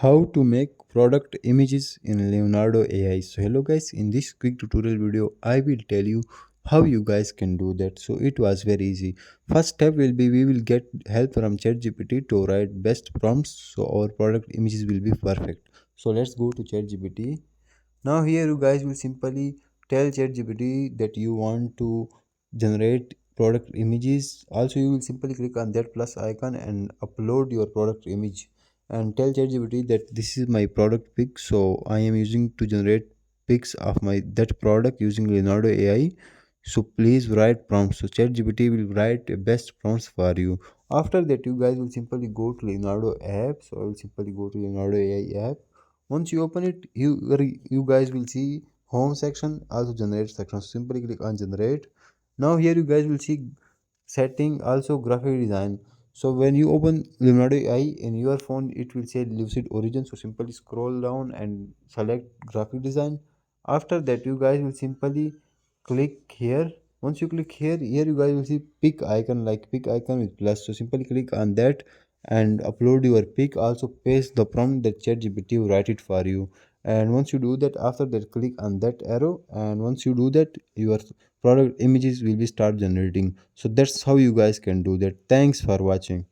How to make product images in Leonardo AI. So hello guys, in this quick tutorial video I will tell you how you guys can do that. So it was very easy. First step will be we will get help from ChatGPT to write best prompts so our product images will be perfect. So let's go to ChatGPT. Now here you guys will simply tell ChatGPT that you want to generate product images. Also you will simply click on that plus icon and upload your product image and tell ChatGPT that this is my product pic. So I am using to generate pics of my that product using Leonardo AI. So please write prompts. So ChatGPT will write best prompts for you. After that you guys will simply go to Leonardo app. So I will simply go to Leonardo AI app. Once you open it, you guys will see home section, also generate section. So simply click on generate. Now here you guys will see setting, also graphic design. So when you open Leonardo AI in your phone, it will say Lucid Origin. So simply scroll down and select graphic design. After that you guys will simply click here. Once you click here you guys will see pick icon, like pick icon with plus. So simply click on that and upload your pic. Also paste the prompt that ChatGPT will write it for you. And once you do that, after that click on that arrow, and once you do that, your product images will be start generating. So that's how you guys can do that. Thanks for watching.